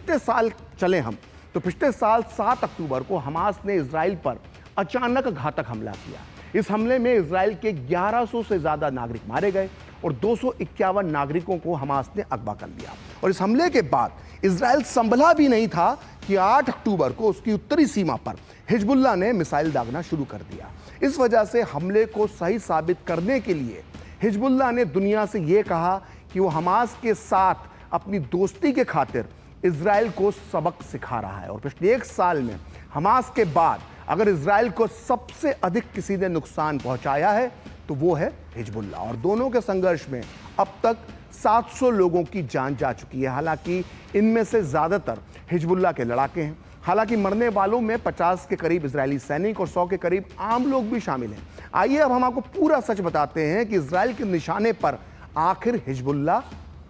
पिछले साल चले हम तो पिछले साल 7 अक्टूबर को हमास ने इजराइल पर अचानक घातक हमला किया। इस हमले में इजराइल के 1100 से ज्यादा नागरिक मारे गए और 251 नागरिकों को हमास ने अगवा कर लिया। और इस हमले के बाद इजराइल संभला भी नहीं था कि 8 अक्टूबर को उसकी उत्तरी सीमा पर हिजबुल्लाह ने मिसाइल दागना शुरू कर दिया। इस वजह से हमले को सही साबित करने के लिए हिजबुल्लाह ने दुनिया से यह कहा कि वो हमास के साथ अपनी दोस्ती के खातिर इजराइल को सबक सिखा रहा है। और पिछले 1 साल में हमास के बाद अगर इजराइल को सबसे अधिक किसी ने नुकसान पहुंचाया है तो वो है हिजबुल्लाह। और दोनों के संघर्ष में अब तक 700 लोगों की जान जा चुकी है। हालांकि इनमें से ज्यादातर हिजबुल्लाह के लड़ाके हैं। हालांकि मरने वालों में 50 के करीब इजरायली सैनिक और 100 के करीब आम लोग भी शामिल हैं। आइए अब हम आपको पूरा सच बताते हैं कि इजराइल के निशाने पर आखिर हिजबुल्लाह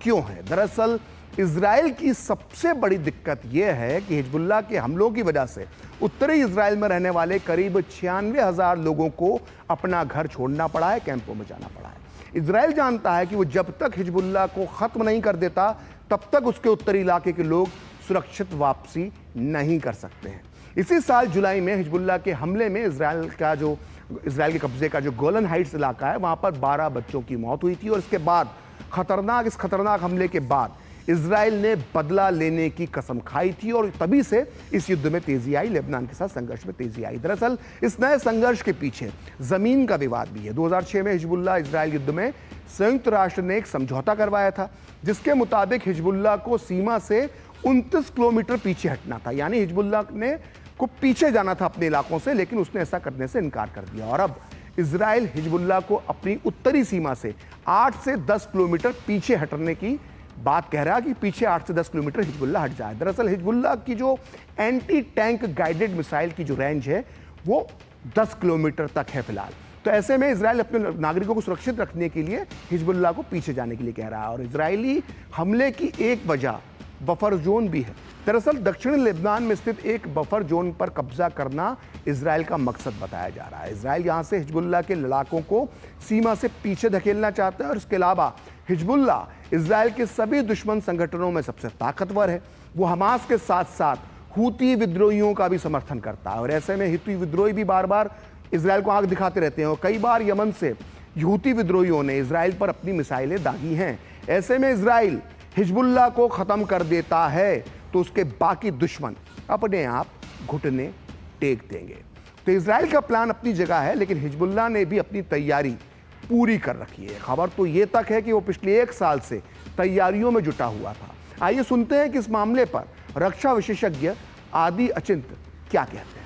क्यों है। दरअसल इजराइल की सबसे बड़ी दिक्कत यह है कि हिजबुल्लाह के हमलों की वजह से उत्तरी इजराइल में रहने वाले करीब 96,000 लोगों को अपना घर छोड़ना पड़ा है, कैंपों में जाना पड़ा है। इजराइल जानता है कि वो जब तक हिजबुल्लाह को खत्म नहीं कर देता तब तक उसके उत्तरी इलाके के लोग सुरक्षित वापसी नहीं कर सकते हैं। इसी साल जुलाई में हिजबुल्लाह के हमले में इजराइल के कब्जे का जो गोलन हाइट्स इलाका है वहां पर 12 बच्चों की मौत हुई थी। और इसके बाद इस खतरनाक हमले के बाद इजराइल ने बदला लेने की कसम खाई थी और तभी से इस युद्ध में तेजी आई, लेबनान के साथ संघर्ष में तेजी आई। दरअसल इस नए संघर्ष के पीछे जमीन का विवाद भी है। 2006 में हिजबुल्लाह इजराइल युद्ध में संयुक्त राष्ट्र ने एक समझौता करवाया था जिसके मुताबिक हिजबुल्लाह को सीमा से 29 किलोमीटर पीछे हटना था। यानी हिजबुल्लाह ने को पीछे जाना था अपने इलाकों से, लेकिन उसने ऐसा करने से इनकार कर दिया। और अब इजराइल हिजबुल्लाह को अपनी उत्तरी सीमा से 8 से 10 किलोमीटर पीछे हटने की बात कह रहा है कि पीछे 8 से 10 किलोमीटर हिजबुल्लाह हट जाए। दरअसल हिजबुल्लाह की जो एंटी टैंक गाइडेड मिसाइल की जो रेंज है वो 10 किलोमीटर तक है फिलहाल। तो ऐसे में इजराइल अपने नागरिकों को सुरक्षित रखने के लिए हिजबुल्लाह को पीछे जाने के लिए कह रहा है। और इजरायली हमले की एक वजह बफर जोन भी है। दरअसल दक्षिणी लेबनान में स्थित एक बफर जोन पर कब्जा करना इजराइल का मकसद बताया जा रहा है। इजराइल यहां से हिजबुल्लाह के लड़ाकों को सीमा से पीछे धकेलना चाहता है। और इसके अलावा हिजबुल्लाह इजराइल के सभी दुश्मन संगठनों में सबसे ताकतवर है। वो हमास के साथ साथ हूती विद्रोहियों का भी समर्थन करता है। और ऐसे में हूती विद्रोही भी बार बार इजराइल को आंख दिखाते रहते हैं और कई बार यमन से हूती विद्रोहियों ने इजराइल पर अपनी मिसाइलें दागी हैं। ऐसे में इजराइल हिजबुल्लाह को खत्म कर देता है तो उसके बाकी दुश्मन अपने आप घुटने टेक देंगे। तो इजराइल का प्लान अपनी जगह है, लेकिन हिजबुल्लाह ने भी अपनी तैयारी पूरी कर रखी है। खबर तो ये तक है कि वो पिछले 1 साल से तैयारियों में जुटा हुआ था। आइए सुनते हैं कि इस मामले पर रक्षा विशेषज्ञ आदि अचिंत क्या कहते हैं।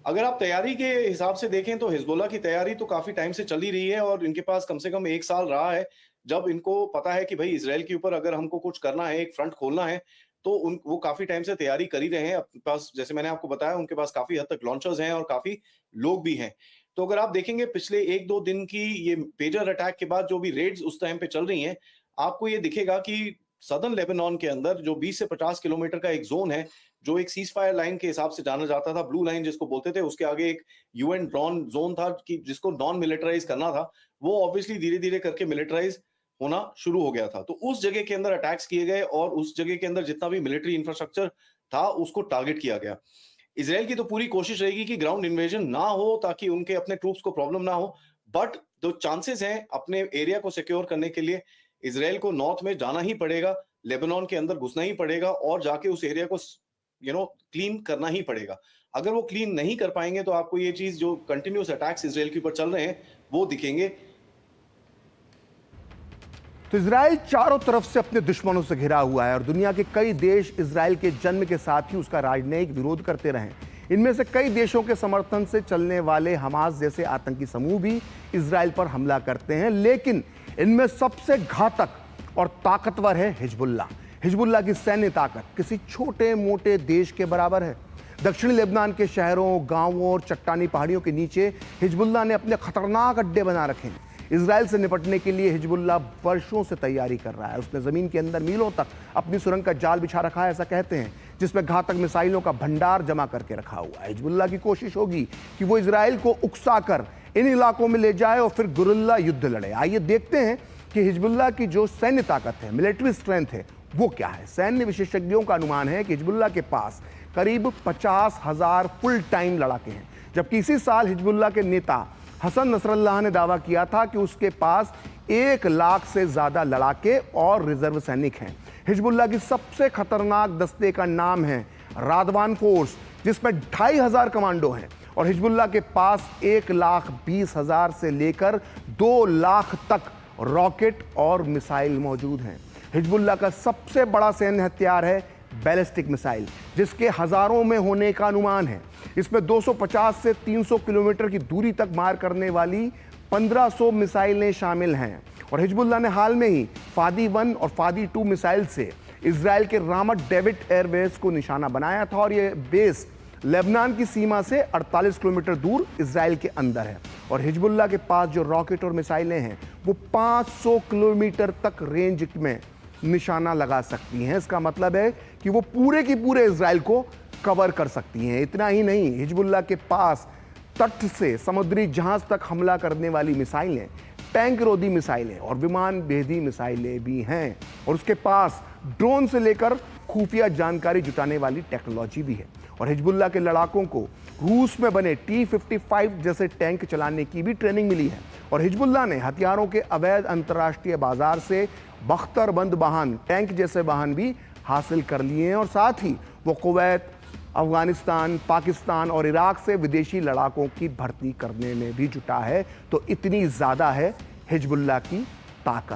अगर आप तैयारी के हिसाब से देखें तो हिजबुल्लाह की तैयारी तो काफी टाइम से चल ही रही है और इनके पास कम से कम 1 साल रहा है जब इनको पता है कि भाई इजराइल के ऊपर अगर हमको कुछ करना है, एक फ्रंट खोलना है, तो वो काफी टाइम से तैयारी कर ही रहे हैं। अपने पास, जैसे मैंने आपको बताया, उनके पास काफी हद तक लॉन्चर्स हैं और काफी लोग भी हैं। तो अगर आप देखेंगे पिछले 1-2 दिन की ये पेजर अटैक के बाद जो भी रेड्स उस टाइम पे चल रही हैं, आपको ये दिखेगा कि सदर्न लेबनान के अंदर जो 20 से 50 किलोमीटर का एक जोन है, जो एक सीज फायर लाइन के हिसाब से जाना जाता था, ब्लू लाइन जिसको बोलते थे, उसके आगे एक यूएन ड्रॉन जोन था कि जिसको नॉन मिलिटराइज करना था, वो ऑब्वियसली धीरे धीरे करके मिलिटराइज होना शुरू हो गया था। तो उस जगह के अंदर अटैक्स किए गए और उस जगह के अंदर जितना भी मिलिट्री इंफ्रास्ट्रक्चर था उसको टारगेट किया गया। इजराइल की तो पूरी कोशिश रहेगी कि ग्राउंड इन्वेजन ना हो ताकि उनके अपने ट्रूप्स को प्रॉब्लम ना हो, बट जो चांसेस हैं अपने एरिया को सिक्योर करने के लिए इजराइल को नॉर्थ में जाना ही पड़ेगा, लेबनान के अंदर घुसना ही पड़ेगा और जाके उस एरिया को क्लीन करना ही पड़ेगा। अगर वो क्लीन नहीं कर पाएंगे तो आपको ये चीज जो कंटिन्यूअस अटैक्स इजराइल के ऊपर चल रहे हैं वो दिखेंगे। तो इजराइल चारों तरफ से अपने दुश्मनों से घिरा हुआ है और दुनिया के कई देश इजराइल के जन्म के साथ ही उसका राजनयिक विरोध करते रहे। इनमें से कई देशों के समर्थन से चलने वाले हमास जैसे आतंकी समूह भी इजराइल पर हमला करते हैं, लेकिन इनमें सबसे घातक और ताकतवर है हिजबुल्लाह। हिजबुल्लाह की सैन्य ताकत किसी छोटे मोटे देश के बराबर है। दक्षिणी लेबनान के शहरों, गांवों और चट्टानी पहाड़ियों के नीचे हिजबुल्लाह ने अपने खतरनाक अड्डे बना रखे हैं। इजराइल से निपटने के लिए हिजबुल्लाह वर्षों से तैयारी कर रहा है। उसने जमीन के अंदर मीलों तक अपनी सुरंग का जाल बिछा रखा है, ऐसा कहते हैं, जिसमें घातक मिसाइलों का भंडार जमा करके रखा हुआ है। हिजबुल्लाह की कोशिश होगी कि वो इजराइल को उकसाकर इन इलाकों में ले जाए और फिर गुरिल्ला युद्ध लड़े। आइए देखते हैं कि हिजबुल्लाह की जो सैन्य ताकत है, मिलिट्री स्ट्रेंथ है, वो क्या है? सैन्य विशेषज्ञों का अनुमान है कि हिजबुल्लाह के पास करीब 50,000 फुल टाइम लड़ाके हैं, जबकि इसी साल हिजबुल्लाह के नेता हसन नसरल्लाह ने दावा किया था कि उसके पास 1 लाख से ज्यादा लड़ाके और रिजर्व सैनिक हैं। हिजबुल्लाह की सबसे खतरनाक दस्ते का नाम है रादवान फोर्स, जिसमें 2,500 कमांडो हैं, और हिजबुल्लाह के पास 1,20,000 से लेकर 2 लाख तक रॉकेट और मिसाइल मौजूद हैं। हिजबुल्लाह का सबसे बड़ा सैन्य हथियार है बैलिस्टिक मिसाइल, जिसके हजारों में होने का अनुमान है। इसमें 250 से 300 किलोमीटर की दूरी तक मार करने वाली 1500 मिसाइलें शामिल हैं। और हिजबुल्लाह ने हाल में ही फादी 1 और फादी 2 मिसाइल से इजराइल के रामत डेविड एयरबेस को निशाना बनाया था, और यह बेस लेबनान की सीमा से 48 किलोमीटर दूर इजराइल के अंदर है। और हिजबुल्लाह के पास जो रॉकेट और मिसाइलें हैं वो 500 किलोमीटर तक रेंज में निशाना लगा सकती हैं। इसका मतलब है कि वो पूरे की पूरे इजराइल को कवर कर सकती हैं। इतना ही नहीं, हिजबुल्लाह के पास तट से समुद्री जहाज तक हमला करने वाली मिसाइलें, टैंक रोधी मिसाइलें और विमान भेदी मिसाइलें भी हैं। और उसके पास ड्रोन से लेकर खुफिया जानकारी जुटाने वाली टेक्नोलॉजी भी है। और हिजबुल्लाह के लड़ाकों को रूस में बने T-55 जैसे टैंक चलाने की भी ट्रेनिंग मिली है। और हिजबुल्लाह ने हथियारों के अवैध अंतर्राष्ट्रीय बाजार से बख्तरबंद वाहन, टैंक जैसे वाहन भी हासिल कर लिए हैं। और साथ ही वो कुवैत, अफगानिस्तान, पाकिस्तान और इराक से विदेशी लड़ाकों की भर्ती करने में भी जुटा है। तो इतनी ज़्यादा है हिजबुल्लाह की ताकत।